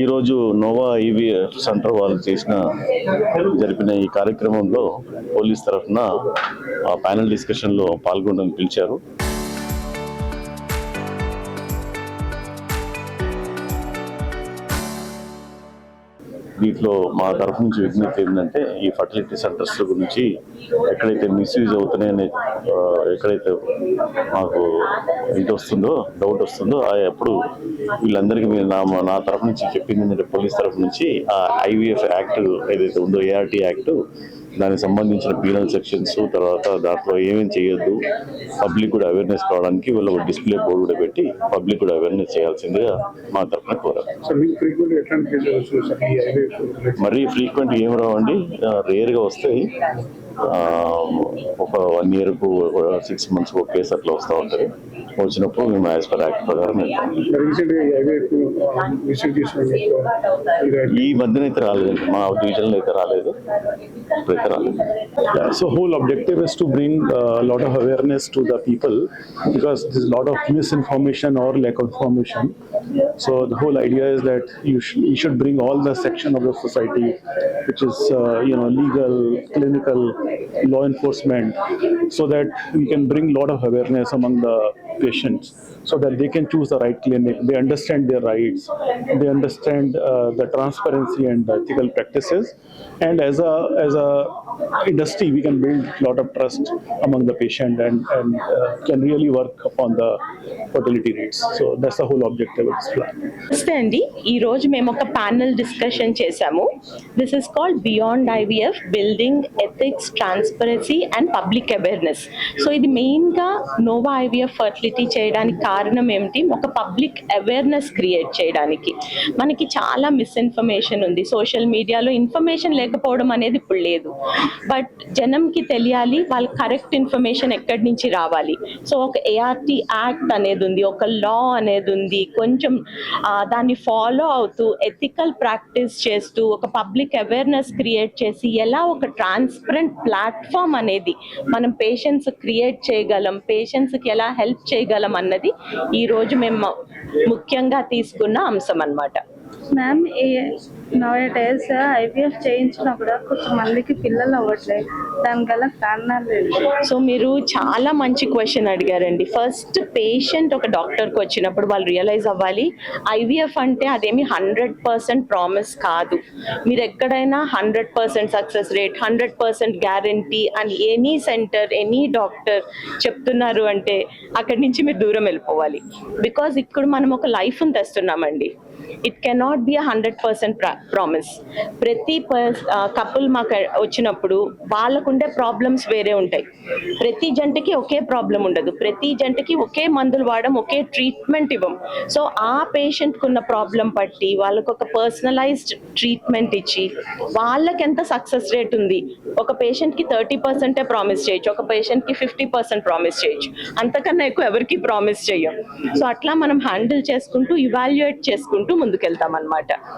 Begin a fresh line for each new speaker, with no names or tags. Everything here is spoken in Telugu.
ఈరోజు నోవా ఈవీఎఫ్ సెంటర్ వాళ్ళు జరిపిన ఈ కార్యక్రమంలో పోలీస్ తరఫున ప్యానెల్ డిస్కషన్లో పాల్గొనడానికి పిలిచారు. దీంట్లో మా తరఫు నుంచి విజ్ఞప్తి ఏంటంటే ఈ ఫర్టిలిటీ సెంటర్స్ గురించి ఎక్కడైతే మిస్యూజ్ అవుతున్నాయని ఎక్కడైతే మాకు డౌట్ వస్తుందో ఎప్పుడు వీళ్ళందరికీ మీరు నా తరఫు నుంచి చెప్పింది ఏంటంటే పోలీస్ తరఫు నుంచి ఆ ఐవీఎఫ్ యాక్ట్ ఏదైతే ఉందో ఏఆర్టీ యాక్ట్ దానికి సంబంధించిన పీనల్ సెక్షన్స్, తర్వాత దాంట్లో ఏమేమి చేయొద్దు, పబ్లిక్ కూడా అవేర్నెస్ కావడానికి వీళ్ళు ఒక డిస్ప్లే బోర్డు కూడా పెట్టి పబ్లిక్ కూడా అవేర్నెస్ చేయాల్సిందిగా మా తరఫున కోరారు. మరీ ఫ్రీక్వెంట్ ఏం రావండి, రేర్గా వస్తాయి. ఒక 1 yearకు 6 months ఒక కేసు అట్లా వస్తూ ఉంటుంది. వచ్చినప్పుడు మేము యాజ్ పర్ యాక్ట్ ప్రకారం ఈ మధ్యన అయితే రాలేదండి, మా డివిజన్లో అయితే రాలేదు.
So whole objective is to bring a lot of awareness to the people because there's a lot of misinformation or lack of information. So the whole idea is that you should bring all the section of the society, which is legal, clinical, law enforcement, so that we can bring a lot of awareness among the patients so that they can choose the right clinic, they understand their rights, they understand the transparency and the ethical practices, and as a industry we can build a lot of trust among the patient and can really work upon the fertility rates. So that's the whole objective of this plan.
నమస్తే అండి, ఈరోజు మేము ఒక ప్యానెల్ డిస్కషన్ చేశాము. This is called beyond IVF building ethics, transparency and public awareness. So ఇది మెయిన్గా నోవా ఐవీఎఫ్ ఫర్టిలిటీ చేయడానికి కారణం ఏమిటి, ఒక పబ్లిక్ అవేర్నెస్ క్రియేట్ చేయడానికి. మనకి చాలా మిస్ఇన్ఫర్మేషన్ ఉంది, సోషల్ మీడియాలో ఇన్ఫర్మేషన్ లేకపోవడం అనేది ఇప్పుడు లేదు. బట్ జనంకి తెలియాలి, వాళ్ళ కరెక్ట్ ఇన్ఫర్మేషన్ ఎక్కడి నుంచి రావాలి. సో ఒక ఏఆర్టీ యాక్ట్ అనేది ఉంది, ఒక లా అనేది ఉంది. కొంచెం దాన్ని ఫాలో అవుతూ ఎథికల్ ప్రాక్టీస్ చేస్తూ ఒక పబ్లిక్ అవేర్నెస్ క్రియేట్ చేసి ఎలా ఒక ట్రాన్స్పరెంట్ ప్లాట్ఫామ్ అనేది మనం పేషెంట్స్ క్రియేట్ చేయగలం, పేషెంట్స్కి ఎలా హెల్ప్ చేయగలం అన్నది ఈరోజు మేము ముఖ్యంగా తీసుకున్న అంశం అన్నమాట.
మ్యామ్, నౌడేస్ ఐవీఎఫ్ చేయించినప్పుడు కొంతమందికి పిల్లలు అవ్వట్లేదు, దాని గల కారణాలు ఏంటి?
సో మీరు చాలా మంచి క్వశ్చన్ అడిగారండి. ఫస్ట్ పేషెంట్ ఒక డాక్టర్కి వచ్చినప్పుడు వాళ్ళు రియలైజ్ అవ్వాలి, ఐవీఎఫ్ అంటే అదేమి 100% ప్రామిస్ కాదు. మీరు ఎక్కడైనా 100% సక్సెస్ రేట్, 100% గ్యారంటీ అని ఎనీ సెంటర్, ఎనీ డాక్టర్ చెప్తున్నారు అంటే అక్కడి నుంచి మీరు దూరం వెళ్ళిపోవాలి. బికాజ్ ఇప్పుడు మనం ఒక లైఫ్ని తెస్తున్నామండి. It cannot be 100% promise. ప్రతి కపుల్ మాకు వచ్చినప్పుడు వాళ్ళకుండే ప్రాబ్లమ్స్ వేరే ఉంటాయి. ప్రతి జంటకి ఒకే ప్రాబ్లం ఉండదు, ప్రతి జంటకి ఒకే మందులు వాడడం, ఒకే ట్రీట్మెంట్ ఇవ్వం. సో ఆ పేషెంట్కి ఉన్న ప్రాబ్లం బట్టి వాళ్ళకు ఒక పర్సనలైజ్డ్ ట్రీట్మెంట్ ఇచ్చి వాళ్ళకి ఎంత సక్సెస్ రేట్ ఉంది. ఒక పేషెంట్కి 30% ప్రామిస్ చేయొచ్చు, ఒక పేషెంట్కి 50% ప్రామిస్ చేయొచ్చు, అంతకన్నా ఎక్కువ ఎవరికి ప్రామిస్ చేయం. సో అట్లా మనం హ్యాండిల్ చేసుకుంటూ ఇవాల్యుయేట్ చేసుకుంటూ ముందుకెళ్తాం అన్నమాట.